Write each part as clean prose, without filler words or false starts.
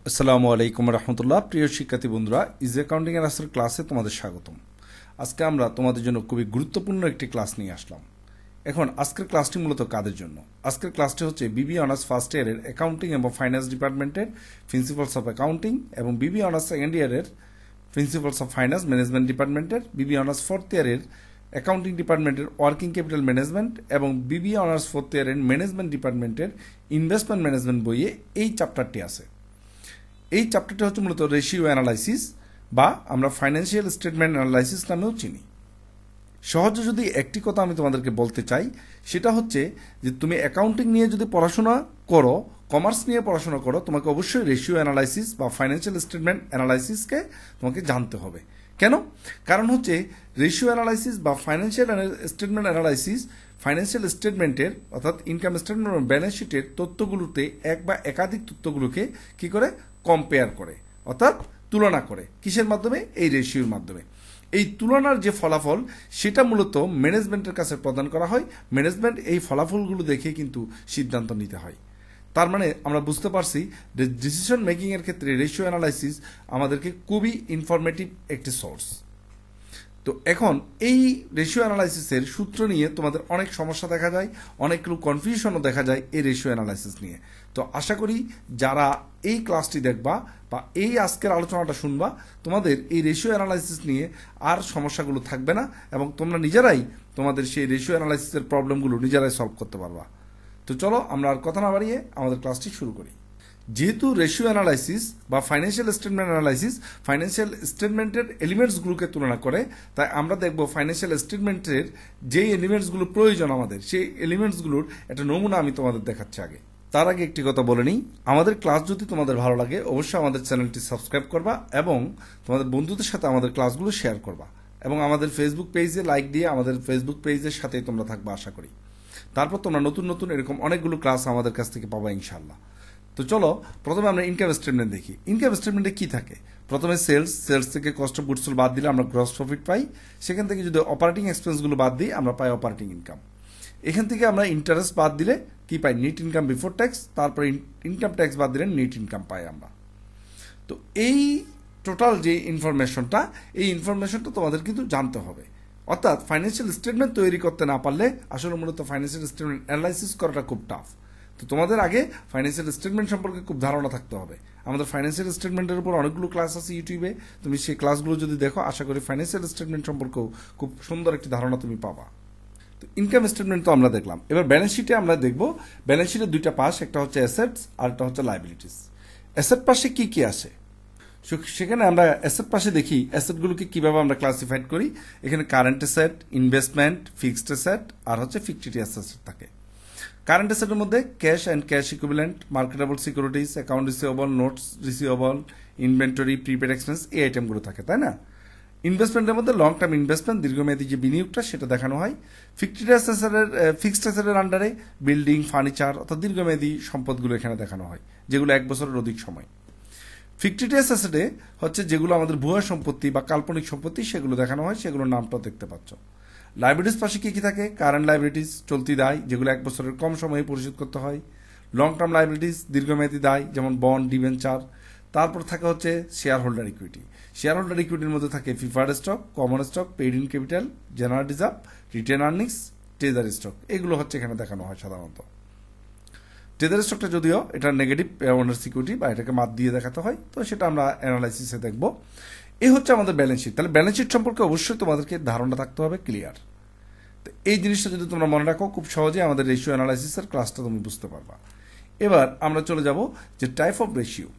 আসসালামু আলাইকুম রহমতুল্লাহ। প্রিয় শিক্ষার্থী বন্ধুরা, ইজি অ্যাকাউন্টিং এর আজকের ক্লাসে তোমাদের স্বাগতম। আজকে আমরা তোমাদের জন্য খুবই গুরুত্বপূর্ণ একটি ক্লাস নিয়ে আসলাম। এখন আজকের ক্লাসটি মূলত কাদের জন্য? আজকের ক্লাসটি হচ্ছে বিবি অনার্স ফার্স্ট ইয়ারের অ্যাকাউন্টিং এবং ফাইন্যান্স ডিপার্টমেন্টের প্রিন্সিপালস অফ অ্যাকাউন্টিং এবং বিবি অনার্স সেকেন্ড ইয়ারের প্রিন্সিপালস অফ ফাইন্যান্স ম্যানেজমেন্ট ডিপার্টমেন্টের, বিবি অনার্স ফোর্থ ইয়ারের অ্যাকাউন্টিং ডিপার্টমেন্টের ওয়ার্কিং ক্যাপিটাল ম্যানেজমেন্ট এবং বিবি অনার্স ফোর্থ ইয়ারের ম্যানেজমেন্ট ডিপার্টমেন্টের ইনভেস্টমেন্ট ম্যানেজমেন্ট বইয়ে এই চ্যাপ্টারটি আছে। এই চ্যাপ্টারটি হচ্ছে মূলত রেশিও অ্যানালাইসিস বা আমরা ফাইন্যান্সিয়াল স্টেটমেন্ট অ্যানালাইসিস নামেও চিনি। সহজে যদি একটি কথা আমি তোমাদেরকে বলতে চাই, সেটা হচ্ছে যে তুমি অ্যাকাউন্টিং নিয়ে যদি পড়াশোনা করো, কমার্স নিয়ে পড়াশোনা করো, তোমাকে অবশ্যই রেশিও অ্যানালাইসিস বা ফাইন্যান্সিয়াল স্টেটমেন্ট অ্যানালাইসিসকে তোমাকে জানতে হবে। কেন? কারণ হচ্ছে রেশিও অ্যানালাইসিস বা ফাইন্যান্সিয়াল স্টেটমেন্ট অ্যানালাইসিস ফাইন্যান্সিয়াল স্টেটমেন্টের অর্থাৎ ইনকাম স্টেটমেন্ট এবং ব্যালেন্স শিটের তথ্যগুলোতে এক বা একাধিক তথ্যগুলোকে কি করে কম্পেয়ার করে, অর্থাৎ তুলনা করে। কিসের মাধ্যমে? এই রেশিওর মাধ্যমে। এই তুলনার যে ফলাফল সেটা মূলত ম্যানেজমেন্টের কাছে প্রদান করা হয়। ম্যানেজমেন্ট এই ফলাফলগুলো দেখে কিন্তু সিদ্ধান্ত নিতে হয়। তার মানে আমরা বুঝতে পারছি যে ডিসিশন মেকিং এর ক্ষেত্রে রেশিও অ্যানালাইসিস আমাদেরকে খুবই ইনফরমেটিভ একটি সোর্স। তো এখন এই রেশিও অ্যানালাইসিসের সূত্র নিয়ে তোমাদের অনেক সমস্যা দেখা যায়, অনেকগুলো কনফিউশনও দেখা যায় এই রেশিও অ্যানালাইসিস নিয়ে। তো আশা করি যারা এই ক্লাসটি দেখবা বা এই আজকের আলোচনাটা শুনবা, তোমাদের এই রেশিও অ্যানালাইসিস নিয়ে আর সমস্যাগুলো থাকবে না এবং তোমরা নিজেরাই তোমাদের সেই রেশিও অ্যানালাইসিসের প্রবলেমগুলো নিজেরাই সলভ করতে পারবা। তো চলো আমরা আর কথা না বাড়িয়ে আমাদের ক্লাসটি শুরু করি। যেহেতু রেশিও অ্যানালাইসিস বা ফাইন্যান্সিয়াল স্টেটমেন্ট অ্যানালাইসিস ফাইন্যান্সিয়াল স্টেটমেন্টের এলিমেন্টসগুলোকে তুলনা করে, তাই আমরা দেখব ফাইন্যান্সিয়াল স্টেটমেন্টের যেই এলিমেন্টসগুলো প্রয়োজন আমাদের, সেই এলিমেন্টসগুলোর একটা নমুনা আমি তোমাদের দেখাচ্ছি। আগে তার আগে একটি কথা বলে নিই, আমাদের ক্লাস যদি তোমাদের ভালো লাগে অবশ্যই আমাদের চ্যানেলটি সাবস্ক্রাইব করবা এবং তোমাদের বন্ধুদের সাথে আমাদের ক্লাসগুলো শেয়ার করবা এবং আমাদের ফেসবুক পেজে লাইক দিয়ে আমাদের ফেসবুক পেজের সাথেই তোমরা থাকবা আশা করি। তারপর তোমরা নতুন নতুন এরকম অনেকগুলো ক্লাস আমাদের কাছ থেকে পাবা ইনশাআল্লাহ। তো চলো প্রথমে আমরা ইনকাম স্টেটমেন্ট দেখি। ইনকাম স্টেটমেন্টে কি থাকে? প্রথমে সেলস থেকে কস্ট অফ গুডস সোল্ড বাদ দিলে আমরা গ্রস প্রফিট পাই। সেখান থেকে যদি অপারেটিং এক্সপেন্সগুলো বাদ দিই আমরা পাই অপারেটিং ইনকাম। এখান থেকে আমরা ইন্টারেস্ট বাদ দিলে কি পাই? Net income before tax. তারপর ইনকাম ট্যাক্স বাদ দিলে নেট ইনকাম পাই আমরা। তো এই টোটাল যে ইনফরমেশনটা, এই ইনফরমেশনটা তোমাদের কিন্তু জানতে হবে। অর্থাৎ ফাইন্যান্সিয়াল স্টেটমেন্ট তৈরি করতে না পারলে আসলে মূলত ফাইন্যান্সিয়াল স্টেটমেন্ট অ্যানালাইসিস করাটা খুব টাফ। তো তোমাদের আগে ফাইন্যান্সিয়াল স্টেটমেন্ট সম্পর্কে খুব ধারণা থাকতে হবে। আমাদের ফাইন্যান্সিয়াল স্টেটমেন্টের উপর অনেকগুলো ক্লাস আছে ইউটিউবে, তুমি সেই ক্লাসগুলো যদি দেখো আশা করি ফাইন্যান্সিয়াল স্টেটমেন্ট সম্পর্কেও খুব সুন্দর একটি ধারণা তুমি পাবা। তো ইনকাম স্টেটমেন্ট তো আমরা দেখলাম, এবার ব্যালেন্স শিটে আমরা দেখব। ব্যালেন্স শিটের দুইটা পাশ, একটা হচ্ছে অ্যাসেটস আর একটা হচ্ছে লায়াবিলিটিস। অ্যাসেট পাশে কি কি আসে সেখানে আমরা অ্যাসেট পাশে দেখি অ্যাসেটগুলোকে কিভাবে আমরা ক্লাসিফাইড করি। এখানে current asset, investment, fixed asset আর হচ্ছে ফিকটিটিয়াস অ্যাসেট থাকে। কারেন্ট অ্যাসেটের মধ্যে cash and cash equivalent, marketable securities, account receivable, notes receivable, inventory, prepaid expense, এই আইটেমগুলো থাকে, তাই না? ইনভেস্টমেন্টের মধ্যে লং টার্ম ইনভেস্টমেন্ট, দীর্ঘমেয়াদী যে বিনিয়োগটা সেটা দেখানো হয়। ফিকটিটিয়াস অ্যাসেটের ফিক্সড অ্যাসেটের আন্ডারে বিল্ডিং, ফার্নিচার অর্থাৎ দীর্ঘমেয়াদী সম্পদগুলো এখানে দেখানো হয়, যেগুলো 1 বছরের অধিক সময়। ফিকটিটিয়াস অ্যাসেটে হচ্ছে যেগুলো আমাদের ভুয়া সম্পত্তি বা কাল্পনিক সম্পত্তি সেগুলো দেখানো হয়, সেগুলোর নামটাও দেখতে পাচ্ছ। লাইবিলিটিস পাশে কি কি থাকে? কারেন্ট লাইবিলিটিস, চলতি দায়, যেগুলো 1 বছরের কম সময়ে পরিশোধ করতে হয়। লং টার্ম লাইবিলিটিস, দীর্ঘমেয়াদী দায়, যেমন বন্ড, ডিবেঞ্চার। তারপর থাকে হচ্ছে share holder equity. Share holder ইকুইটির মধ্যে থাকে preferred stock, common stock, paid in capital, general reserve, retained earnings, treasury stock. এগুলো হচ্ছে এখানে দেখানো হয় সাধারণত। ট্রেজারি স্টকটা যদিও এটা নেগেটিভ ওনার সিকিউরিটি বা এটাকে মাত দিয়ে দেখাতে হয়, তো সেটা আমরা অ্যানালাইসিসে দেখব। এই হচ্ছে আমাদের ব্যালেন্স শিট। তাহলে ব্যালেন্স শিট সম্পর্কে অবশ্যই তোমাদেরকে ধারণা থাকতে হবে ক্লিয়ার। তো এই জিনিসটা যদি তোমরা মনে রাখো খুব সহজে আমাদের রেশিও অ্যানালাইসিসের ক্লাসটা তুমি বুঝতে পারবা। এবার আমরা চলে যাব যে টাইপ অফ রেশিও।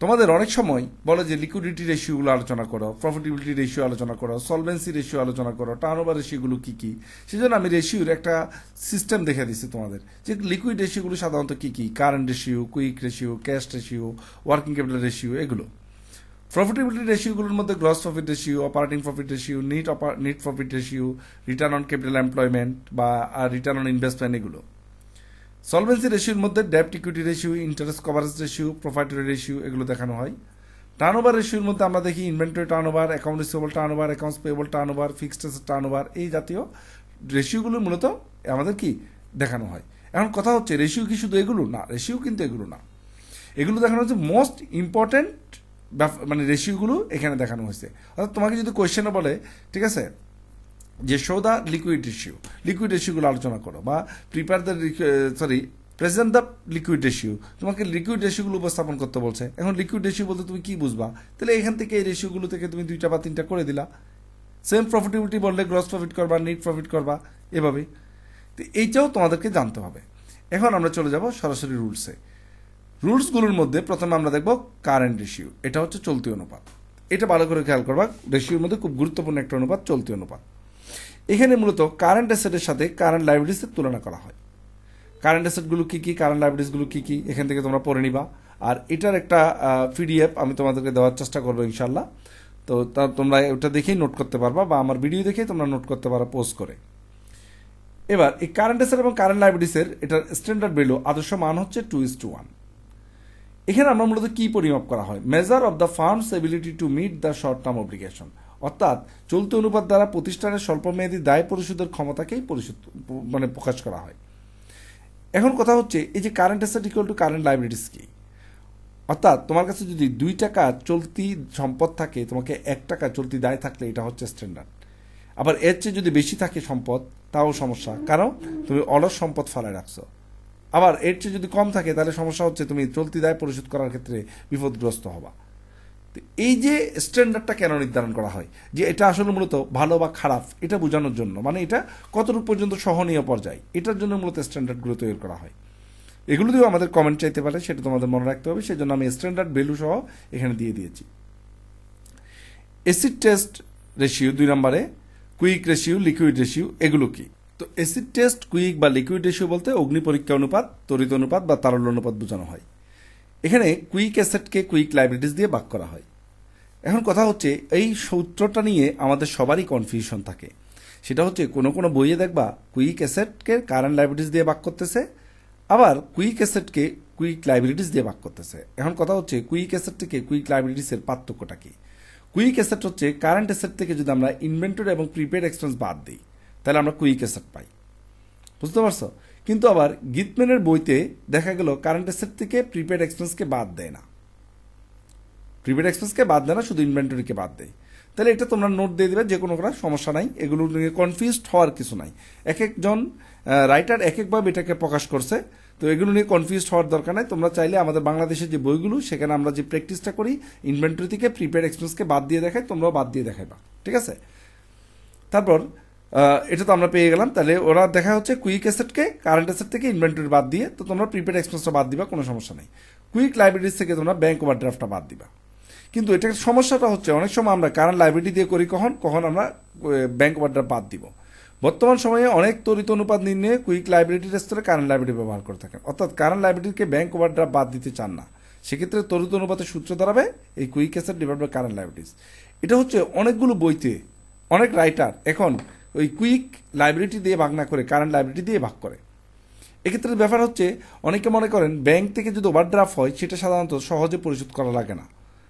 তোমাদের অনেক সময় বলে যে লিকুইডিটি রেশিওগুলো আলোচনা করো, প্রফিটেবিলিটি রেশিও আলোচনা করো, সলভেন্সি রেশিও আলোচনা করো, টার্নওভার রেশিওগুলো কি কি। সেজন্য আমি রেশিওর একটা সিস্টেম দেখে দিচ্ছি তোমাদের, যে লিকুইড রেশিওগুলো সাধারণত কি কি: current ratio, quick ratio, cash ratio, working capital ratio, এগুলো। প্রফিটেবিলিটি রেশিওগুলোর মধ্যে gross profit ratio, operating profit ratio, net profit ratio, return on capital employment বা রিটার্ন অন ইনভেস্টমেন্ট, এগুলো। সলভেন্সি রেশিওর মধ্যে ডেপ্ট equity ratio, interest coverage ratio, profitable ratio, এগুলো দেখানো হয়। টার্নওভার রেশিওর মধ্যে আমরা দেখি inventory turnover, account receivable turnover, accounts payable turnover, fixed asset turnover, এই জাতীয় রেশিওগুলো মূলত আমাদের কি দেখানো হয়। এখন কথা হচ্ছে রেশিও কি শুধু এগুলো না? রেশিও কিন্তু এগুলো না। এগুলো দেখানো হচ্ছে মোস্ট ইম্পর্টেন্ট মানে রেশিওগুলো এখানে দেখানো হয়েছে। অর্থাৎ তোমাকে যদি কোয়েশ্চেনে বলে, ঠিক আছে, যে শো দ্য লিকুইড রেশিওগুলো আলোচনা করো, বা prepare the present the liquid ratio, তোমাকে লিকুইড রেশিওগুলো উপস্থাপন করতে বলছে। এখন লিকুইড রেশিও বলতে তুমি কি বুঝবা? তাহলে এখান থেকে এই রেশিওগুলো থেকে তুমি 2টা বা 3টা করে দিলা। সেম প্রফিটেবিলিটি বললে গ্রস প্রফিট করবা, নেট প্রফিট করবা, এভাবে। তো এইটাও তোমাদেরকে জানতে হবে। এখন আমরা চলে যাব সরাসরি রুলসে। রুলসগুলোর মধ্যে প্রথমে আমরা দেখব কারেন্ট রেশিও। এটা হচ্ছে চলতি অনুপাত। এটা ভালো করে খেয়াল করবা, রেশিওর মধ্যে খুব গুরুত্বপূর্ণ একটা অনুপাত চলতি অনুপাত। এখানে মূলত কারেন্ট অ্যাসেটের সাথে কারেন্ট লাইবিলিটিসের তুলনা করা হয়। কারেন্ট অ্যাসেটগুলো কী কী, কারেন্ট লাইবিলিটিসগুলো কী কী, এখান থেকে তোমরা পড়ে নিবা। আর এটার একটা পিডিএফ আমি তোমাদেরকে দেওয়ার চেষ্টা করবো ইনশাল্লাহ। তো তোমরা ওটা দেখেই নোট করতে পারবা, বা আমার ভিডিও দেখেই তোমরা নোট করতে পারো পোস্ট করে। এবার এই কারেন্ট অ্যাসেট এবং কারেন্ট লাইবিলিটিসের এটার স্ট্যান্ডার্ড ভ্যালু, আদর্শ মান হচ্ছে 2:1। এখানে আমরা মূলত কি পরিমাপ করা হয়? Measure of the firm's ability to meet the short term obligation, অর্থাৎ চলতি অনুপাত দ্বারা প্রতিষ্ঠানের স্বল্পমেয়াদী দায় পরিশোধের ক্ষমতাকেই মানে প্রকাশ করা হয়। এখন কথা হচ্ছে, এই যে current asset equal to current liabilities কি? অর্থাৎ তোমার কাছে যদি 2 টাকা চলতি সম্পদ থাকে, তোমাকে 1 টাকা চলতি দায় থাকলে এটা হচ্ছে স্ট্যান্ডার্ড। আবার এর চেয়ে যদি বেশি থাকে সম্পদ, তাও সমস্যা, কারণ তুমি অলস সম্পদ ফেলায় রাখছো। আবার এর চেয়ে যদি কম থাকে, তাহলে সমস্যা হচ্ছে তুমি চলতি দায় পরিশোধ করার ক্ষেত্রে বিপদগ্রস্ত হবা। এই যে স্ট্যান্ডার্ডটা কেন নির্ধারণ করা হয়, যে এটা আসলে মূলত ভালো বা খারাপ এটা বোঝানোর জন্য, মানে এটা কতটুকু পর্যন্ত সহনীয় পর্যায়, এটার জন্য মূলত স্ট্যান্ডার্ডগুলো তৈরি করা হয়। এগুলো দিয়েও আমাদের কমেন্ট চাইতে পারে, সেটা তোমাদের মনে রাখতে হবে। সেই জন্য আমি স্ট্যান্ডার্ড ভ্যালু সহ এখানে দিয়ে দিয়েছি। অ্যাসিড টেস্ট রেশিও 2 নম্বরে, কুইক রেশিও, লিকুইড রেশিও, এগুলো কি? তো অ্যাসিড টেস্ট, কুইক বা লিকুইড রেশিও বলতে অগ্নি পরীক্ষা অনুপাত, তড়িৎ অনুপাত বা তারল্য অনুপাত বোঝানো হয়। এখানে কুইক অ্যাসেটকে কুইক লাইবিলিটিস দিয়ে ভাগ করা হয়। এখন কথা হচ্ছে, এই সূত্রটা নিয়ে আমাদের সবারই কনফিউশন থাকে। সেটা হচ্ছে, কোনো কোনো বইয়ে দেখবা কুইক অ্যাসেটকে কারেন্ট লাইবিলিটিস দিয়ে ভাগ করতেছে, আবার কুইক অ্যাসেটকে কুইক লাইবিলিটিস দিয়ে ভাগ করতেছে। এখন কথা হচ্ছে, কুইক অ্যাসেট থেকে কুইক লাইবিলিটিসের পার্থক্যটা কি? কুইক অ্যাসেট হচ্ছে কারেন্ট অ্যাসেট থেকে যদি আমরা ইনভেন্টরি এবং প্রিপেড এক্সপেন্স বাদ দিই, তাহলে আমরা কুইক অ্যাসেট পাই। বুঝতে পারছো? কিন্তু আবার গিটম্যানের বইতে দেখা গেল কারেন্ট অ্যাসেট থেকে প্রিপেড এক্সপেন্সকে বাদ দেয় না, শুধু ইনভেন্টরিকে বাদ দেয়। তাহলে এটা তোমরা নোট দিয়ে দেবে, যে কোনো সমস্যা নাই, এগুলো নিয়ে কনফিউজড হওয়ার কিছু নাই। এক একজন রাইটার এক একভাবে এটাকে প্রকাশ করছে, তো এগুলো নিয়ে কনফিউজড হওয়ার দরকার নাই। তোমরা চাইলে আমাদের বাংলাদেশের যে বইগুলো, সেখানে আমরা যে প্র্যাকটিসটা করি ইনভেন্টরি থেকে প্রিপেড এক্সপেন্সকে বাদ দিয়ে দেখাই, তোমরাও বাদ দিয়ে দেখাইবা, ঠিক আছে? তারপর এটা তো আমরা পেয়ে গেলাম। তাহলে ওরা দেখা হচ্ছে কুইক অ্যাসেটকে কারেন্ট অ্যাসেট থেকে ইনভেন্টরি বাদ দিয়ে, তো তোমরা প্রিপেড এক্সপেন্সটা বাদ দিবা, কোনো সমস্যা নেই। কুইক লাইবিলিটিস থেকে তোমরা ব্যাংক ওভারড্রাফটটা বাদ দিবা। কিন্তু এটার সমস্যাটা হচ্ছে, অনেক সময় আমরা কারেন্ট লাইবিলিটি দিয়ে করি, কখন আমরা ব্যাংক ওভারড্রাফট বাদ দিব। বর্তমান সময়ে অনেক তড়িৎ অনুপাত নির্ণয়ে কুইক লাইবিলিটির স্তরে কারেন্ট লাইবিলিটি ব্যবহার করে থাকেন, অর্থাৎ কারেন্ট লাইবিলিটিকে ব্যাংক ওভারড্রাফট বাদ দিতে চান না। সেক্ষেত্রে তড়িৎ অনুপাতের সূত্র দাঁড়াবে এই quick asset divide by current liabilities. এটা হচ্ছে অনেকগুলো বইতে অনেক রাইটার এখন ওই কুইক লাইবিলিটি দিয়ে ভাগ না করে কারেন্ট লাইবিলিটি দিয়ে ভাগ করে। এক্ষেত্রে ব্যাপার হচ্ছে, অনেকে মনে করেন ব্যাংক থেকে যদি ওভারড্রাফট হয়, সেটা সাধারণত সহজে পরিশোধ করা লাগে না,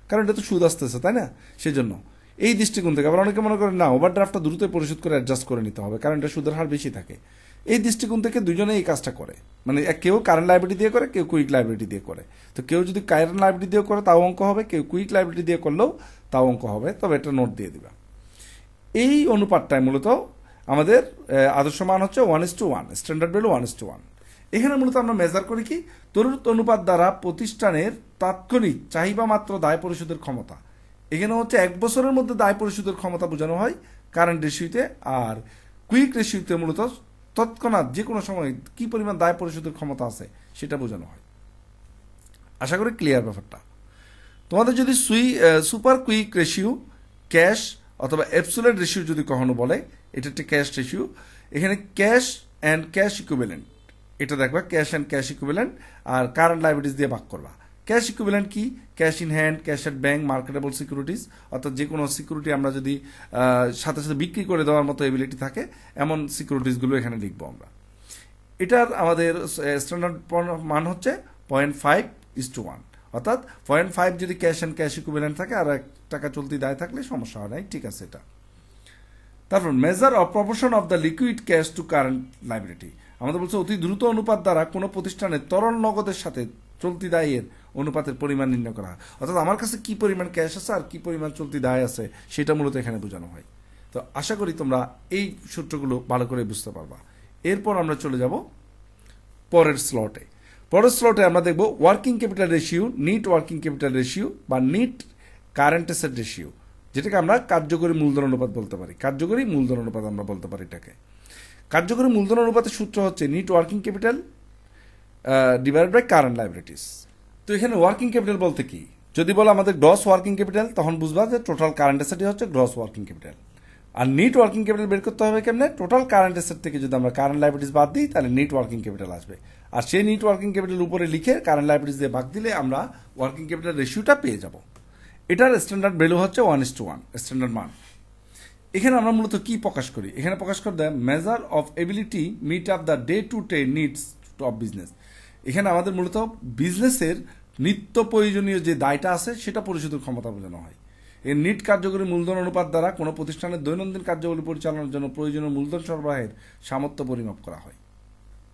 কারণ এটা তো সুদ আসতেছে, তাই না? সেজন্য এই দৃষ্টিকোণ থেকে আবার অনেকে মনে করেন না, ওভারড্রাফটটা দ্রুত পরিশোধ করে অ্যাডজাস্ট করে নিতে হবে, কারণ এটা সুদের হার বেশি থাকে। এই দৃষ্টিকোণ থেকে দুজনে এই কাজটা করে, মানে কেউ কারেন্ট লাইবিলিটি দিয়ে করে, কেউ কুইক লাইবিলিটি দিয়ে করে। তো কেউ যদি কারেন্ট লাইবিলিটি দিয়ে করে তাও অঙ্ক হবে, কেউ কুইক লাইবিলিটি দিয়ে করলেও তাও অঙ্ক হবে, তবে এটা নোট দিয়ে দিবা। এই অনুপাতটায় মূলত আমাদের আদর্শ মান হচ্ছে 1:1, স্ট্যান্ডার্ড ভ্যালু 1:1। এখানে মূলত আমরা মেজার করি কি, তড়িৎ অনুপাত দ্বারা প্রতিষ্ঠানের তাৎক্ষণিক চাহিদা মাত্র দায় পরিশোধের ক্ষমতা। এখানে হচ্ছে 1 বছরের মধ্যে দায় পরিশোধের ক্ষমতা বোঝানো হয় কারেন্ট রেশিওতে, আর কুইক রেশিওতে মূলত তৎক্ষণাৎ যে কোনো সময় কি পরিমাণ দায় পরিশোধের ক্ষমতা আছে সেটা বোঝানো হয়। আশা করি ক্লিয়ার ব্যাপারটা। তোমাদের যদি সুপার কুইক রেশিও, ক্যাশ অথবা অ্যাবসোলিউট রেশিও যদি কখনো বলে, এটা একটা ক্যাশ রেশিও। এখানে ক্যাশ অ্যান্ড ক্যাশ ইকুইভ্যালেন্ট, এটা দেখবা ক্যাশ অ্যান্ড ক্যাশ ইকুইভ্যালেন্ট, আর কারেন্ট লাইবিলিটিস দিয়ে ভাগ করবা। ক্যাশ ইকুইভ্যালেন্ট কি? Cash in hand, cash at bank, marketable securities, অর্থাৎ যে কোনো সিকিউরিটি আমরা যদি সাথে সাথে বিক্রি করে দেওয়ার মতো এবিলিটি থাকে, এমন সিকিউরিটিসগুলো এখানে লিখবো আমরা। এটার আমাদের স্ট্যান্ডার্ড মান হচ্ছে 0.5:1, অর্থাৎ 0.5 যদি ক্যাশ অ্যান্ড ক্যাশ ইকুইভ্যালেন্ট থাকে আর 1 টাকা চলতি দায় থাকলে সমস্যা হয় নাই, ঠিক আছে এটা। তারপর measure of proportion of the liquid cash to current liability, আমাদের বলছে অতি দ্রুত অনুপাত দ্বারা কোনো প্রতিষ্ঠানের তরল নগদের সাথে চলতি দায়ের অনুপাতের পরিমাণ নির্ণয় করা হয়। অর্থাৎ আমার কাছে কি পরিমাণ ক্যাশ আছে আর কি পরিমাণ চলতি দায় আছে সেটা মূলত এখানে বোঝানো হয়। তো আশা করি তোমরা এই সূত্রগুলো ভালো করে বুঝতে পারবা। এরপর আমরা চলে যাব পরের স্লটে। পরের স্লটে আমরা দেখব working capital ratio, net working capital ratio বা নিট কারেন্ট অ্যাসেট রেশিও, যেটাকে আমরা কার্যকরী মূলধন অনুপাত বলতে পারি। কার্যকরী মূলধন অনুপাত আমরা বলতে পারি এটাকে। কার্যকরী মূলধন অনুপাতের সূত্র হচ্ছে net working capital divided by current liabilities. তো এখানে ওয়ার্কিং ক্যাপিটাল বলতে কি, যদি বলো আমাদের গ্রস ওয়ার্কিং ক্যাপিটাল, তখন বুঝবা যে টোটাল কারেন্ট অ্যাসেটই হচ্ছে গ্রস ওয়ার্কিং ক্যাপিটাল। আর নিট ওয়ার্কিং ক্যাপিটাল বের করতে হবে কেমনে, টোটাল কারেন্ট অ্যাসেট থেকে যদি আমরা কারেন্ট লাইবিলিটিস বাদ দিই তাহলে নিট ওয়ার্কিং ক্যাপিটাল আসবে। আর সেই নিট ওয়ার্কিং ক্যাপিটাল উপরে লিখে কারেন্ট লাইবিলিটিস দিয়ে ভাগ দিলে আমরা ওয়ার্কিং ক্যাপিটাল রেশিওটা পেয়ে যাব। এটার স্ট্যান্ডার্ড ভ্যালু হচ্ছে 1:1 স্ট্যান্ডার্ড মান। এখানে আমরা মূলত কি প্রকাশ করি, এখানে প্রকাশ করে দেয় measure of ability meet up the day to day needs of business. এখানে আমাদের মূলত বিজনেসের নিত্য প্রয়োজনীয় যে দায়টা আছে সেটা পরিশোধের ক্ষমতা বোঝানো হয়। এই নিট কার্যকরী মূলধন অনুপাত দ্বারা কোনো প্রতিষ্ঠানের দৈনন্দিন কার্যাবলী পরিচালনার জন্য প্রয়োজনীয় মূলধন সরবরাহের সামর্থ্য পরিমাপ করা হয়।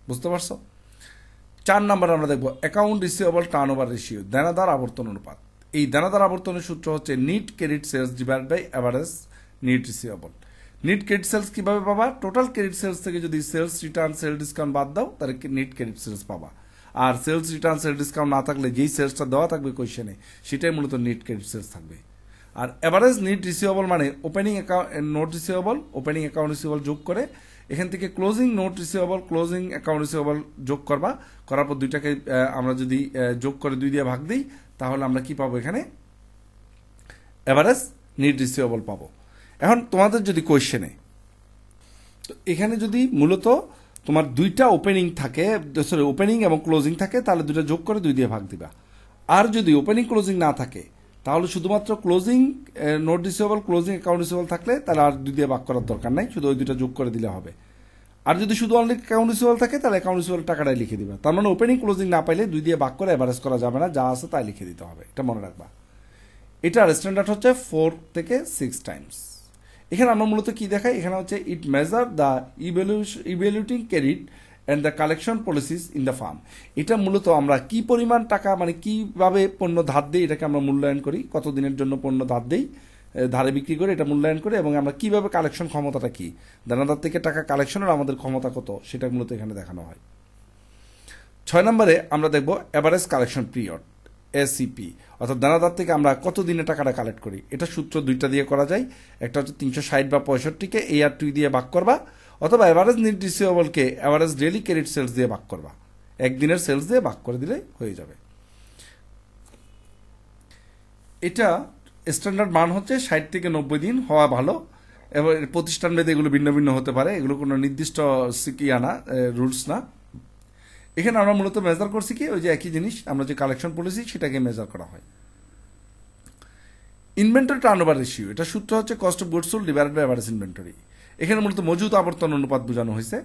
বুঝতে পারছো? 4 নম্বরে আমরা দেখব অ্যাকাউন্ট রিসিভেবল টার্নওভার রেশিও, দেনাদার আবর্তন অনুপাত। এই দেনাদার আবর্তনের সূত্র হচ্ছে net credit sales divide by average net receivable. Net credit sales কিভাবে পাবা, টোটাল ক্রেডিট সেলস থেকে যদি সেলস রিটার্ন সেল ডিসকাউন্ট বাদ দাও তাহলে নিট ক্রেডিট সেলস পাবা। আর সেলস রিটার্ন সেল ডিসকাউন্ট না থাকলে যেই সেলসটা দেওয়া থাকবে কোয়েশ্চেনে সেটাই মূলত নিট ক্রেডিট সেলস থাকবে। আর এভারেজ নিট রিসিভেবল মানে opening account note receivable, opening account receivable যোগ করে এখান থেকে closing note receivable, closing account receivable যোগ করবা। করার পর দুইটাকে আমরা যদি যোগ করে 2 দিয়ে ভাগ দিই তাহলে আমরা কি পাবো, এখানে এভারেজ নিট রিসিভেবল পাবো। এখন তোমাদের যদি কোয়েশ্চেনে তো এখানে যদি মূলত তোমার দুইটা ওপেনিং থাকে, সরি ওপেনিং এবং ক্লোজিং থাকে তাহলে দুটো যোগ করে 2 দিয়ে ভাগ দিবা। আর যদি ওপেনিং ক্লোজিং না থাকে তাহলে শুধুমাত্র closing note receivable, closing account receivable থাকলে তাহলে আর 2 দিয়ে ভাগ করার দরকার নাই, শুধু ওই দুটো যোগ করে দিলে হবে। আর যদি শুধু অনলি অ্যাকাউন্ট রিসিভেবল থাকে তাহলে অ্যাকাউন্ট রিসিভেবল টাকাটাই লিখে দিবা। তার মানে ওপেনিং ক্লোজিং না পাইলে 2 দিয়ে ভাগ করে এভারেজ করা যাবে না, যা আছে তাই লিখে দিতে হবে, এটা মনে রাখবা। এটার স্ট্যান্ডার্ড হচ্ছে 4 থেকে 6 টাইমস। এখানে আমরা মূলত কি দেখাই, এখানে হচ্ছে it measure the evaluating credit and the collection policies in the firm. এটা মূলত আমরা কি পরিমাণ টাকা মানে কিভাবে পণ্য ধার দিই এটাকে আমরা মূল্যায়ন করি, কতদিনের জন্য পণ্য ধার দিই, ধারে বিক্রি করে এটা মূল্যায়ন করে, এবং আমরা কিভাবে কালেকশন ক্ষমতাটা কি, দেনাদার থেকে টাকা কালেকশনের আমাদের ক্ষমতা কত সেটা মূলত এখানে দেখানো হয়। 6 নম্বরে আমরা দেখব এভারেজ কালেকশন পিরিয়ড, এসিপি, অর্থাৎ দানাদার থেকে আমরা কত দিনে টাকাটা কালেক্ট করি। এটা সূত্র 2টা দিয়ে করা যায়, একটা হচ্ছে 360 বা 65-কে এ আর 2 দিয়ে ভাগ করবা, অথবা এভারেজ নিট রিসিভেবলকে এভারেজ ডেইলি ক্রেডিট সেলস দিয়ে ভাগ করবা, একদিনের সেলস দিয়ে ভাগ করে দিলে হয়ে যাবে। এটা স্ট্যান্ডার্ড মান হচ্ছে 60 থেকে 90 দিন হওয়া ভালো। এবার প্রতিষ্ঠান ভেদে এগুলো ভিন্ন ভিন্ন হতে পারে, এগুলো কোনো নির্দিষ্ট রুলস না। এখানে আমরা মূলত মেজার করছি কি, ওই যে একই জিনিস আমরা যে কালেকশন পলিসি সেটাকে মেজার করা হয়। ইনভেন্টরি টার্নওভার রেশিও, এটা সূত্র হচ্ছে cost of goods sold divided by average inventory. এখানে মূলত মজুদ আবর্তন অনুপাত বোঝানো হয়েছে।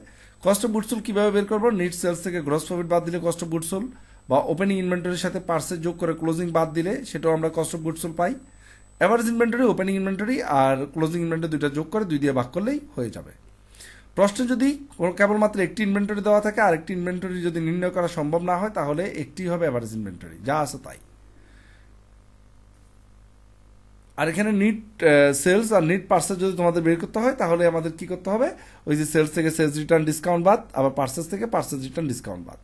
কস্ট অফ গুডস সোল্ড কিভাবে বের করবো, নিট সেলস থেকে গ্রস প্রফিট বাদ দিলে কস্ট অফ গুডস সোল্ড, বা ওপেনিং ইনভেন্টরির সাথে পার্সেস যোগ করে ক্লোজিং বাদ দিলে সেটাও আমরা কস্ট অফ গুডস সোল্ড পাই। এভারেজ ইনভেন্টরি, ওপেনিং ইনভেন্টরি আর ক্লোজিং ইনভেন্টরি দুইটা যোগ করে 2 দিয়ে ভাগ করলেই হয়ে যাবে। প্রশ্নে যদি কেবলমাত্র একটি ইনভেন্টরি দেওয়া থাকে আর একটি ইনভেন্টরি যদি নির্ণয় করা সম্ভব না হয় তাহলে একটি হবে এভারেজ ইনভেন্টরি, যা আছে তাই। আর এখানে নিট সেলস আর নিট পার্সেস যদি তোমাদের বের করতে হয় তাহলে আমাদের কি করতে হবে, ওই যে সেলস থেকে সেলস রিটার্ন ডিসকাউন্ট বাদ, আবার পার্সেস থেকে পার্সেস রিটার্ন ডিসকাউন্ট বাদ।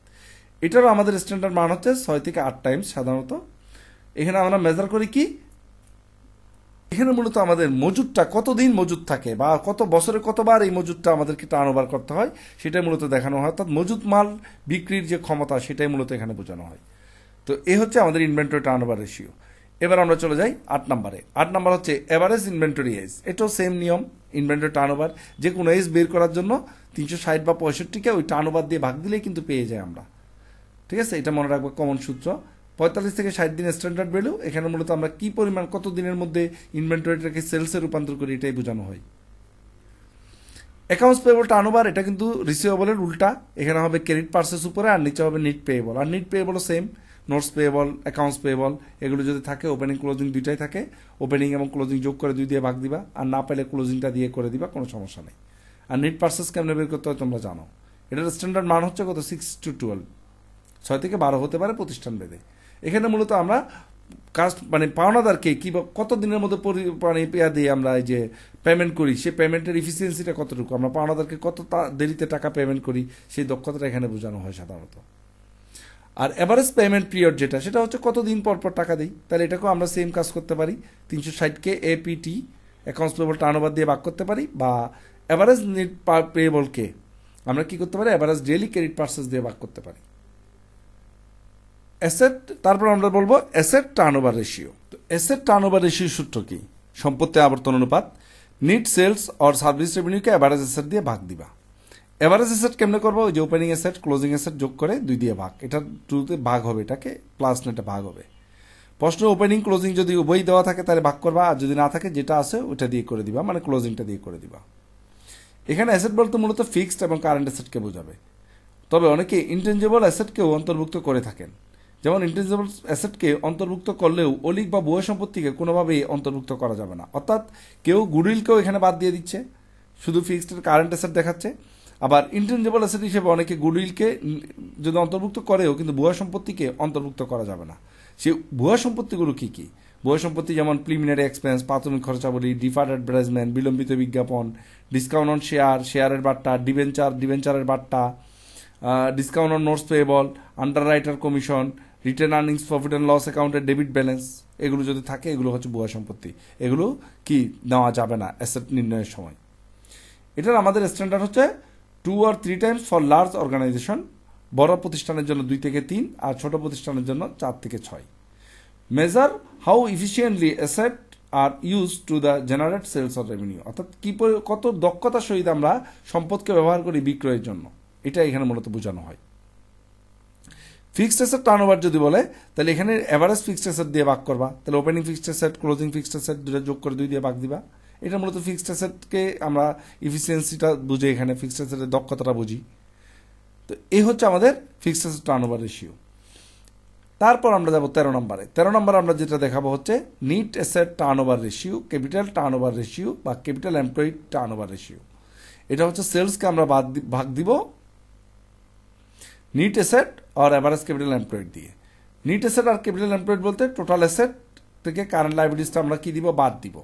এটারও আমাদের স্ট্যান্ডার্ড মান হচ্ছে 6 থেকে 8 টাইমস সাধারণত। এখানে আমরা মেজার করি কি, এখানে মূলত আমাদের মজুদটা কতদিন মজুদ থাকে বা কত বছরে কতবার এই মজুদটা আমাদেরকে টার্নওভার করতে হয় সেটাই মূলত দেখানো হয়, অর্থাৎ মজুদ মাল বিক্রির যে ক্ষমতা সেটাই মূলত এখানে বোঝানো হয়। তো এই হচ্ছে আমাদের ইনভেন্টরি টার্নওভার রেশিও। এবার আমরা চলে যাই 8 নম্বরে। 8 নম্বর হচ্ছে এভারেজ ইনভেন্টরি এজ। এটাও সেম নিয়ম, ইনভেন্টরি টার্নওভার যে কোনো এজ বের করার জন্য 360 বা 65-কে ওই টার্নওভার দিয়ে ভাগ দিলেই কিন্তু পেয়ে যাই আমরা। ঠিক আছে, এটা মনে রাখবো কমন সূত্র। 45 থেকে 60 দিন স্ট্যান্ডার্ড ভ্যালু। এখানে মূলত আমরা কি পরিমাণ কত দিনের মধ্যে ইনভেন্টরিটাকে সেলসে রূপান্তর করি এটাই বোঝানো হয়। অ্যাকাউন্টস পেয়েবল টার্নওভার, এটা কিন্তু রিসিভেবলের উল্টা, এখানে হবে ক্রেডিট পার্সেস উপরে আর নিচে হবে নিট পেয়েবল। আর নিট পেয়েবলও same, notes payable, accounts payable এগুলো যদি থাকে ওপেনিং ক্লোজিং দুইটাই থাকে, ওপেনিং এবং ক্লোজিং যোগ করে 2 দিয়ে ভাগ দিবা, আর না পেলে ক্লোজিংটা দিয়ে করে দিবা, কোনো সমস্যা নেই। আর নিট পার্সেস কেমনে বের করতে হয় তোমরা জানো, এটার স্ট্যান্ডার্ড মান হচ্ছে কত, 6 to 12। 6 থেকে 12 হতে পারে প্রতিষ্ঠান ভেদে। এখানে মূলত আমরা মানে পাওনাদারকে কি কত দিনের মধ্যে মানে দিয়ে আমরা এই যে পেমেন্ট করি, সেই পেমেন্টের ইফিসিয়েন্সিটা কতটুকু, আমরা পাওনাদারকে কত দেরিতে টাকা পেমেন্ট করি, সেই দক্ষতাটা এখানে বোঝানো হয় সাধারণত। আর এভারেজ পেমেন্ট পিরিয়ড যেটা, সেটা হচ্ছে কতদিন পর পর টাকা দিই। তাহলে এটাকেও আমরা সেম কাজ করতে পারি, 360কে এপিটি অ্যাকাউন্টস পেয়েবল টার্নওভার দিয়ে ভাগ করতে পারি, বা এভারেজ নেট পেয়েবলকে আমরা কি করতে পারি, এভারেজ ডেইলি ক্রেডিট পারচেজ দিয়ে ভাগ করতে পারি। অ্যাসেট, তারপর আমরা বলবো অ্যাসেট টার্নওভার রেশিও। তো অ্যাসেট টার্নওভার রেশিও সূত্র কি? সম্পত্তি আবর্তন অনুপাত, নিট সেলস অর সার্ভিস রেভিনিউকে এভারেজ অ্যাসেট দিয়ে ভাগ দিবা। এভারেজ অ্যাসেট কেমনে করবো? ওই যে ওপেনিং অ্যাসেট ক্লোজিং অ্যাসেট যোগ করে 2 দিয়ে ভাগ, এটা 2তে ভাগ হবে, এটাকে প্লাস নেটে ভাগ হবে। প্রশ্ন ওপেনিং ক্লোজিং যদি উভয়ই দেওয়া থাকে তাহলে ভাগ করবা, আর যদি না থাকে যেটা আছে ওটা দিয়ে করে দিবা, মানে ক্লোজিংটা দিয়ে করে দিবা। এখানে অ্যাসেট বলতে মূলত ফিক্সড এবং কারেন্ট অ্যাসেটকে বোঝাবে, তবে অনেকে ইনটেনজিবল অ্যাসেটকেও অন্তর্ভুক্ত করে থাকেন। যেমন ইনটেনজিবল অ্যাসেটকে অন্তর্ভুক্ত করলেও অলিক বা ভুয়া সম্পত্তিকে কোনোভাবেই অন্তর্ভুক্ত করা যাবে না। অর্থাৎ কেউ গুডউইলকেও এখানে বাদ দিয়ে দিচ্ছে, শুধু ফিক্সড কারেন্ট অ্যাসেট দেখাচ্ছে। আবার ইনটেনজিবল অ্যাসেট হিসেবে অনেকে গুডউইলকে যদি অন্তর্ভুক্ত করেও কিন্তু ভুয়া সম্পত্তিকে অন্তর্ভুক্ত করা যাবে না। সেই ভুয়া সম্পত্তিগুলো কি কি? ভুয়া সম্পত্তি যেমন প্রিলিমিনারি এক্সপেন্স, প্রাথমিক খরচাবলী, ডিফার্ড অ্যাডভার্টাইজমেন্ট, বিলম্বিত বিজ্ঞাপন, ডিসকাউন্ট অন শেয়ার, শেয়ারের বাট্টা, ডিবেঞ্চারের বাট্টা, discount on notes payable, underwriter commission, retained earnings, profit and loss অ্যাকাউন্টের ডেবিট ব্যালেন্স, এগুলো যদি থাকে এগুলো হচ্ছে ভুয়া সম্পত্তি। এগুলো কি নেওয়া যাবে না অ্যাসেট নির্ণয়ের সময়। এটার আমাদের স্ট্যান্ডার্ড হচ্ছে 2 or 3 times for large organisation, বড় প্রতিষ্ঠানের জন্য 2 থেকে 3, আর ছোট প্রতিষ্ঠানের জন্য 4 থেকে 6। Measure how efficiently asset are use to the generate sales or revenue, অর্থাৎ কত দক্ষতার সহিত আমরা সম্পদকে ব্যবহার করি বিক্রয়ের জন্য, এটা এখানে মূলত বোঝানো হয়। ফিক্সড অ্যাসেট টার্নওভার যদি বলে, তাহলে এখানে এভারেজ ফিক্সড অ্যাসেট দিয়ে ভাগ করবা, তাহলে opening fixed asset, closing fixed asset দুটো যোগ করে 2 দিয়ে ভাগ দিবা। এটা মূলত ফিক্সড অ্যাসেটকে আমরা ইফিসিয়েন্সিটা বুঝি, এখানে ফিক্সড অ্যাসেটের দক্ষতাটা বুঝি। তো এই হচ্ছে আমাদের ফিক্সড অ্যাসেট টার্নওভার রেশিও। তারপর আমরা যাব 13 নম্বরে। 13 নম্বরে আমরা যেটা দেখাবো হচ্ছে net asset turnover ratio, capital turnover ratio বা ক্যাপিটাল এমপ্লয়েড টার্নওভার রেশিও। এটা হচ্ছে সেলসকে আমরা ভাগ দিব নিট অ্যাসেট আর এভারেজ ক্যাপিটাল এমপ্লয়েড দিয়ে। নিট অ্যাসেট আর ক্যাপিটাল এমপ্লয়েড বলতে টোটাল অ্যাসেট থেকে কারেন্ট লাইবিলিটিসটা আমরা কি দিব, বাদ দিব।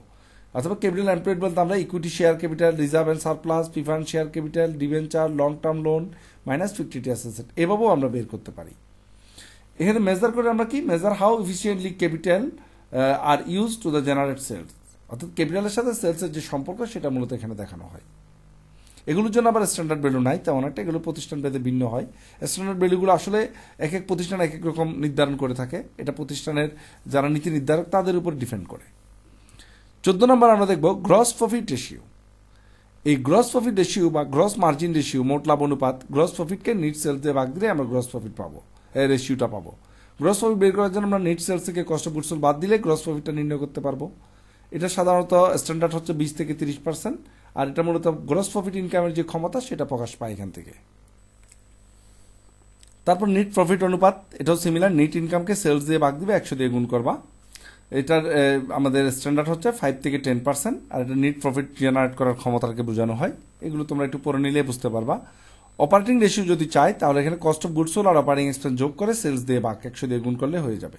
অথবা ক্যাপিটাল এমপ্লয়েড বলতে আমরা equity share capital, reserve and surplus, preference share capital, debenture, long term loan minus fictitious asset, এভাবেও আমরা বের করতে পারি। এখানে মেজার করে আমরা কি, measure how efficiently capital are use to the generate sales, অর্থাৎ ক্যাপিটালের সাথে সেলসের যে সম্পর্ক সেটা মূলত এখানে দেখানো হয়। এগুলোর জন্য আবার স্ট্যান্ডার্ড ভ্যালু নাই তেমন একটা, এগুলো প্রতিষ্ঠান ভেদে ভিন্ন হয়। স্ট্যান্ডার্ড ভ্যালুগুলো আসলে এক এক প্রতিষ্ঠান এক এক রকম নির্ধারণ করে থাকে, এটা প্রতিষ্ঠানের যারা নীতি নির্ধারক তাদের উপর ডিপেন্ড করে। 14 নম্বর আমরা দেখব গ্রস প্রফিট রেশিও। এই গ্রস প্রফিট রেশিও বা গ্রস মার্জিন রেশিও, মোট লাভ অনুপাত, গ্রস প্রফিটকে নিট সেলস দিয়ে ভাগ দিলে আমরা গ্রস প্রফিট পাবো, এই রেশিওটা পাবো। গ্রস প্রফিট বের করার জন্য আমরা নিট সেলস থেকে কস্ট অফ গুডস সোল্ড বাদ দিলে গ্রস প্রফিটটা নির্ণয় করতে পারবো। এটা সাধারণত স্ট্যান্ডার্ড হচ্ছে 20 থেকে 30%, আর এটা মূলত গ্রস প্রফিট ইনকামের যে ক্ষমতা সেটা প্রকাশ পায় এখান থেকে। তারপর নিট প্রফিট অনুপাত, এটাও সিমিলার, নিট ইনকামকে সেলস দিয়ে ভাগ দিবে, 100 দিয়ে গুণ করবা। এটার আমাদের স্ট্যান্ডার্ড হচ্ছে 5 থেকে 10%, আর এটা নিট প্রফিট জেনারেট করার ক্ষমতাকে বোঝানো হয়। এগুলো তোমরা একটু পরে নিলে বুঝতে পারবা। অপারেটিং রেশিও যদি চাই তাহলে এখানে কস্ট অফ গুডস সোল্ড আর অপারেটিং এক্সপেন্স যোগ করে সেলস দিয়ে ভাগ 100 দিয়ে গুণ করলে হয়ে যাবে।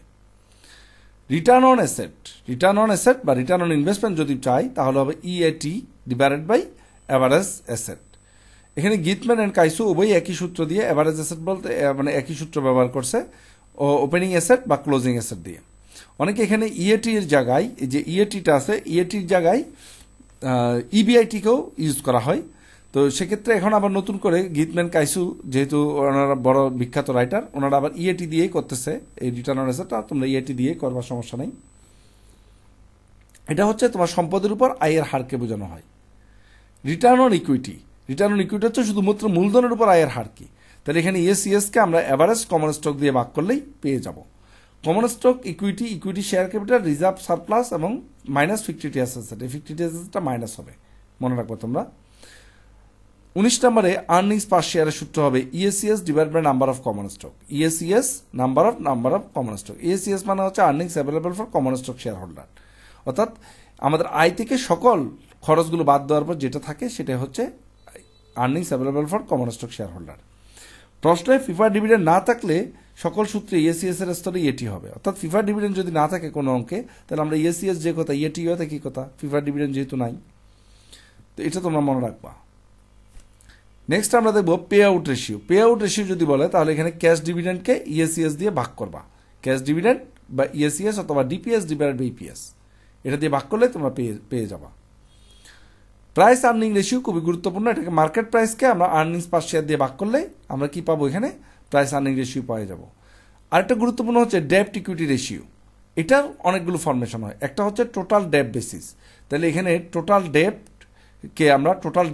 রিটার্ন অন অ্যাসেট বা রিটার্ন অন ইনভেস্টমেন্ট যদি চাই তাহলে হবে EAT divided by average asset. এখানে গিটম্যান এন্ড কাইসু উভয়ই একই সূত্র দিয়ে এভারেজ অ্যাসেট বলতে মানে একই সূত্র ব্যবহার করছে ওপেনিং অ্যাসেট বা ক্লোজিং অ্যাসেট দিয়ে। অনেকে এখানে ইএটি এর জায়গায়, এই যে ইএটিটা আছে, ইএটির জায়গায় ইবিআইটিকেও ইউজ করা হয়। তো সেক্ষেত্রে এখন আবার নতুন করে গিটম্যান কাইসু, যেহেতু ওনারা বড় বিখ্যাত রাইটার, ওনারা আবার ইএটি দিয়েই করতেছে এই রিটার্ন অন অ্যাসেটটা, তোমরা ইএটি দিয়ে করবার সমস্যা নেই। এটা হচ্ছে তোমার সম্পদের উপর আয়ের হারকে বোঝানো হয়। রিটার্ন অন ইকুইটি হচ্ছে শুধুমাত্র মূলধনের উপর আয়ের হার কি। তাহলে এখানে কে আমরা এভারেজ কমন স্টক দিয়ে ভাগ করলেই পেয়ে যাব। Common stock equity share capital, reserve, surplus এবং মাইনাস ফিক্টিটিয়াস অ্যাসেট, এই ফিক্টিটিয়াস অ্যাসেটটা মাইনাস হবে, মনে রাখবো তোমরা। 19 নম্বরে আর্নিংস পার শেয়ারের সূত্র হবে EACS divide by number of common stock. EACS number of common stock. EACS মানে হচ্ছে earnings available for common stock share, অর্থাৎ আমাদের আয় থেকে সকল খরচগুলো বাদ দেওয়ার পর যেটা থাকে সেটা হচ্ছে earnings available for common stock share holder. প্রশ্নে ফিফা ডিভিডেন্ড না থাকলে সকল সূত্রে ইএসিএস এর স্তরে ইএটি হবে, অর্থাৎ ফিফা ডিভিডেন্ড যদি না থাকে কোনো অঙ্কে তাহলে আমরা ইএসিএস যে কথা ইএটি হতে কি কথা, ফিফা ডিভিডেন্ড যেহেতু নাই। তো এটা তোমরা মনে রাখবা। নেক্সট আমরা দেখব pay out ratio. Pay out ratio যদি বলে তাহলে এখানে ক্যাশ ডিভিডেন্ডকে ইএসিএস দিয়ে ভাগ করবা। ক্যাশ ডিভিডেন্ড বা ইএসিএস অথবা ডিপিএস ডিভাইডেড বাই ইপিএস, এটা দিয়ে ভাগ করলে তোমরা পেয়ে যাবা। প্রাইস আর্নিং রেশিও খুবই গুরুত্বপূর্ণ। এটাকে মার্কেট প্রাইসকে আমরা আর্নিংস পার শেয়ার দিয়ে ভাগ করলে আমরা কি পাবো, এখানে প্রাইস আর্নিং রেশিও পাওয়া যাব। আরেকটা গুরুত্বপূর্ণ হচ্ছে ডেপ্ট ইকুইটি রেশিও। এটার অনেকগুলো ফরমেশন হয়। একটা হচ্ছে টোটাল ডেপ্ট বেসিস। তাহলে এখানে টোটাল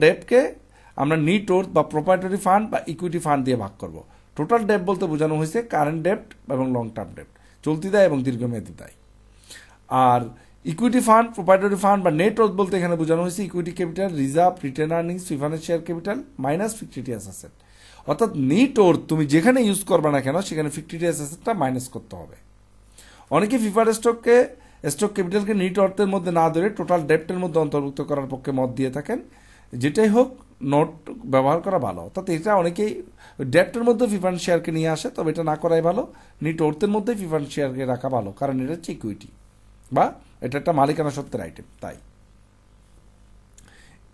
ডেপ্টকে আমরা নিট ওর্থ বা প্রোপ্রাইটরি ফান্ড বা ইকুইটি ফান্ড দিয়ে ভাগ করব। টোটাল ডেপ্ট বলতে বোঝানো হয়েছে কারেন্ট ডেপ্ট এবং লং টার্ম ডেপ্ট, চলতি দায় এবং দীর্ঘমেয়াদী দায়। আর ইকুইটি ফান্ড, প্রোপ্রাইটরি ফান্ড বা নেট ওর্থ বলতে এখানে বোঝানো হয়েছে equity capital, reserve, retained earnings, preference share capital minus fictitious asset. অর্থাৎ নিট ওর্থ তুমি যেখানে ইউজ করবে না কেন সেখানে ফিক্টিটিয়াস অ্যাসেটটা মাইনাস করতে হবে। অনেকে ফিফার স্টক ক্যাপিটালকে নিট অর্থের মধ্যে না ধরে টোটাল ডেপ্টের মধ্যে অন্তর্ভুক্ত করার পক্ষে মত দিয়ে থাকেন। যেটাই হোক, নোট ব্যবহার করা ভালো। অর্থাৎ এটা অনেকেই ডেপ্টের মধ্যে ফিফার শেয়ারকে নিয়ে আসে, তবে এটা না করাই ভালো। নিট অর্থের মধ্যে ফিফার শেয়ারকে রাখা ভালো, কারণ এটা হচ্ছে ইকুইটি বা এটা একটা মালিকানা সত্ত্বের আইটেম। তাই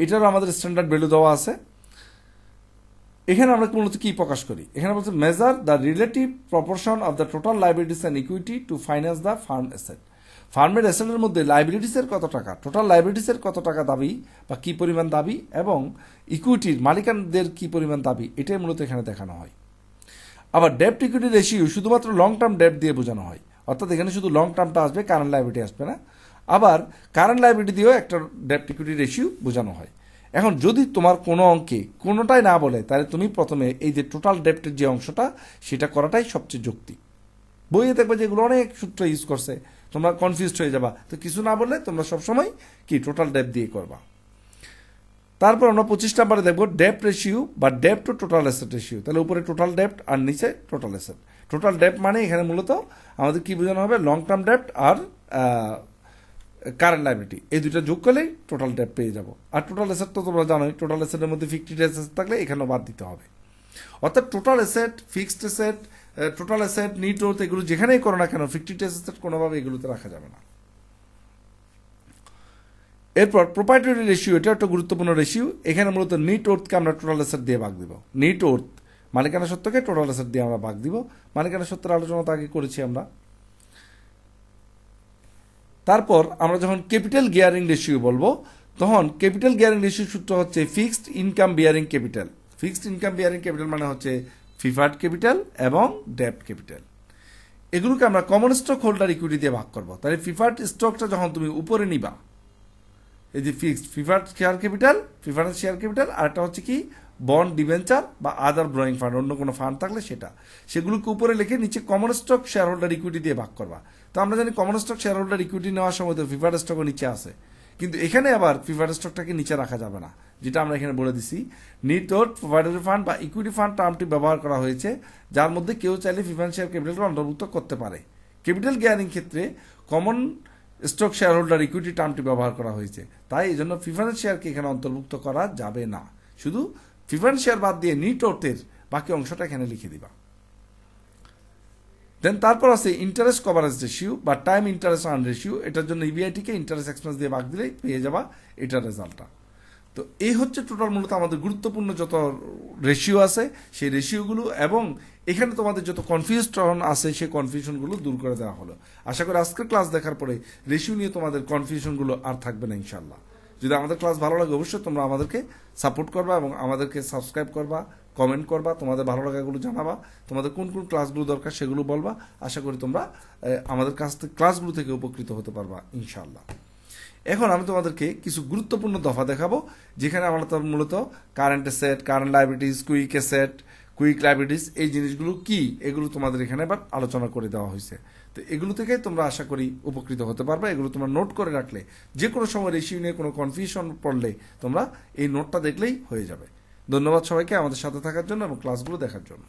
এটারও আমাদের স্ট্যান্ডার্ড ভ্যালু দেওয়া আছে। এখানে আমরা মূলত কি প্রকাশ করি, এখানে বলছে measure the relative proportion of the total liabilities and equity two finance the farm asset. ফার্মের অ্যাসেটের মধ্যে লাইবিলিটিসের কত টাকা, টোটাল লাইবিলিটিসের কত টাকা দাবি বা কি পরিমাণ দাবি, এবং ইকুইটির মালিকানদের কি পরিমাণ দাবি, এটাই মূলত এখানে দেখানো হয়। আবার ডেপ্ট ইকুইটি রেশিও শুধুমাত্র লং টার্ম ডেপ্ট দিয়ে বোঝানো হয়, অর্থাৎ এখানে শুধু লং টার্মটা আসবে, কারেন্ট লাইবিলিটি আসবে না। আবার কারেন্ট লাইবিলিটি দিয়েও একটা ডেপ্ট ইকুইটি রেশিও বোঝানো হয়। এখন যদি তোমার কোনো অঙ্কে কোনোটাই না বলে, তাহলে তুমি প্রথমে এই যে টোটাল ডেপ্টের যে অংশটা সেটা করাটাই সবচেয়ে যৌক্তিক। বইয়ে দেখবে যে এগুলো অনেক সূত্র ইউজ করছে, তোমরা কনফিউজড হয়ে যাবা। তো কিছু না বললে তোমরা সবসময় কি টোটাল ডেপ্ট দিয়ে করবা। তারপর আমরা 25 নম্বরে দেখবো ডেপ্ট রেশিও বা ডেপ্ট টু টোটাল অ্যাসেট রেশিও। তাহলে উপরে টোটাল ডেপ্ট আর নিচে টোটাল অ্যাসেট। টোটাল ডেপ্ট মানে এখানে মূলত আমাদের কি বোঝানো হবে, লং টার্ম ডেপ্ট আর কারেন্ট লাইবিলিটি, এই দুইটা যোগ করলেই টোটাল ডেপ্ট পেয়ে যাব। আর টোটাল অ্যাসেট তো তোমরা জানোই, টোটাল অ্যাসেটের মধ্যে ফিক্সড অ্যাসেট থাকলে এখানেও বাদ দিতে হবে। অর্থাৎ total asset, fixed asset, total asset, net worth, এগুলো যেখানেই করো না কেন ফিক্সড অ্যাসেট কোনোভাবে এগুলোতে রাখা যাবে না। এরপর প্রোপ্রাইটরি রেশিও, এটা একটা গুরুত্বপূর্ণ রেশিও। এখানে মূলত নিট ওর্থকে আমরা টোটাল অ্যাসেট দিয়ে ভাগ দিব। নিট ওর্থ মালিকানা সত্ত্বকে টোটাল অ্যাসেট দিয়ে আমরা ভাগ দিব। মালিকানা সত্ত্বের আলোচনা তো আগে করেছি আমরা। তারপর আমরা যখন ক্যাপিটাল গিয়ারিং রেশিও বলবো, তখন ক্যাপিটাল গিয়ারিং রেশিও সূত্র হচ্ছে fixed income bearing capital. Fixed income bearing capital মানে হচ্ছে প্রিফার্ড ক্যাপিটাল এবং ডেপ্ট ক্যাপিটাল। এগুলোকে আমরা কমন স্টক হোল্ডার ইকুইটি দিয়ে ভাগ করবো। তাহলে প্রিফার্ড স্টকটা যখন তুমি উপরে নিবা, এই যে fixed preferred share capital, preference share capital, আর একটা হচ্ছে কি বন্ড ডিবেঞ্চার বা আদার ব্রোয়িং ফান্ড, অন্য কোনো ফান্ড থাকলে সেগুলোকে উপরে লিখে নিচে common stock share holder equity দিয়ে ভাগ করবা। তো আমরা জানি common stock share holder equity নেওয়ার সময় তো প্রিফার্ড স্টকও নিচে আছে, কিন্তু এখানে আবার প্রিফার্ড স্টকটাকে নিচে রাখা যাবে না, যেটা আমরা এখানে বলে দিছি। নিট ওর্থ, প্রোভাইডারি ফান্ড বা ইকুইটি ফান্ড টার্মটি ব্যবহার করা হয়েছে, যার মধ্যে কেউ চাইলে প্রিফারেন্স শেয়ার ক্যাপিটালকে অন্তর্ভুক্ত করতে পারে। ক্যাপিটাল গিয়ারিং ক্ষেত্রে common stock share holder equity টার্মটি ব্যবহার করা হয়েছে, তাই এই জন্য প্রিফারেন্স শেয়ারকে এখানে অন্তর্ভুক্ত করা যাবে না। শুধু প্রিফারেন্স শেয়ার বাদ দিয়ে নিট ওর্থের বাকি অংশটা এখানে লিখে দিবা। দেন তারপর আছে ইন্টারেস্ট কভারেজ রেশিও বা টাইম ইন্টারেস্ট আর্ন রেশিও। এটার জন্য ইবিআইটিকে ইন্টারেস্ট এক্সপেন্স দিয়ে ভাগ দিলেই পেয়ে যাবা এটার রেজাল্টটা। তো এই হচ্ছে টোটাল মূলত আমাদের গুরুত্বপূর্ণ যত রেশিও আছে সেই রেশিওগুলো, এবং এখানে তোমাদের যত কনফিউশন আছে সেই কনফিউশনগুলো দূর করে দেওয়া হলো। আশা করি আজকের ক্লাস দেখার পরে রেশিও নিয়ে তোমাদের কনফিউশনগুলো আর থাকবে না ইনশাল্লাহ। যদি আমাদের ক্লাস ভালো লাগে অবশ্যই তোমরা আমাদেরকে সাপোর্ট করবা এবং আমাদেরকে সাবস্ক্রাইব করবা, কমেন্ট করবা, তোমাদের ভালো লাগাগুলো জানাবা, তোমাদের কোন কোন ক্লাসগুলো দরকার সেগুলো বলবা। আশা করি তোমরা আমাদের কাছ থেকে ক্লাসগুলো থেকে উপকৃত হতে পারবা ইনশাল্লাহ। এখন আমি তোমাদেরকে কিছু গুরুত্বপূর্ণ দফা দেখাবো, যেখানে আমরা মূলত current asset, current liabilities, quick asset, quick liabilities, এই জিনিসগুলো কি এগুলো তোমাদের এখানে এবার আলোচনা করে দেওয়া হয়েছে। তো এগুলো থেকে তোমরা আশা করি উপকৃত হতে পারবে। এগুলো তোমরা নোট করে রাখলে যে কোনো সময় রেশিও নিয়ে কোনো কনফিউশন পড়লে তোমরা এই নোটটা দেখলেই হয়ে যাবে। ধন্যবাদ সবাইকে আমাদের সাথে থাকার জন্য এবং ক্লাসগুলো দেখার জন্য।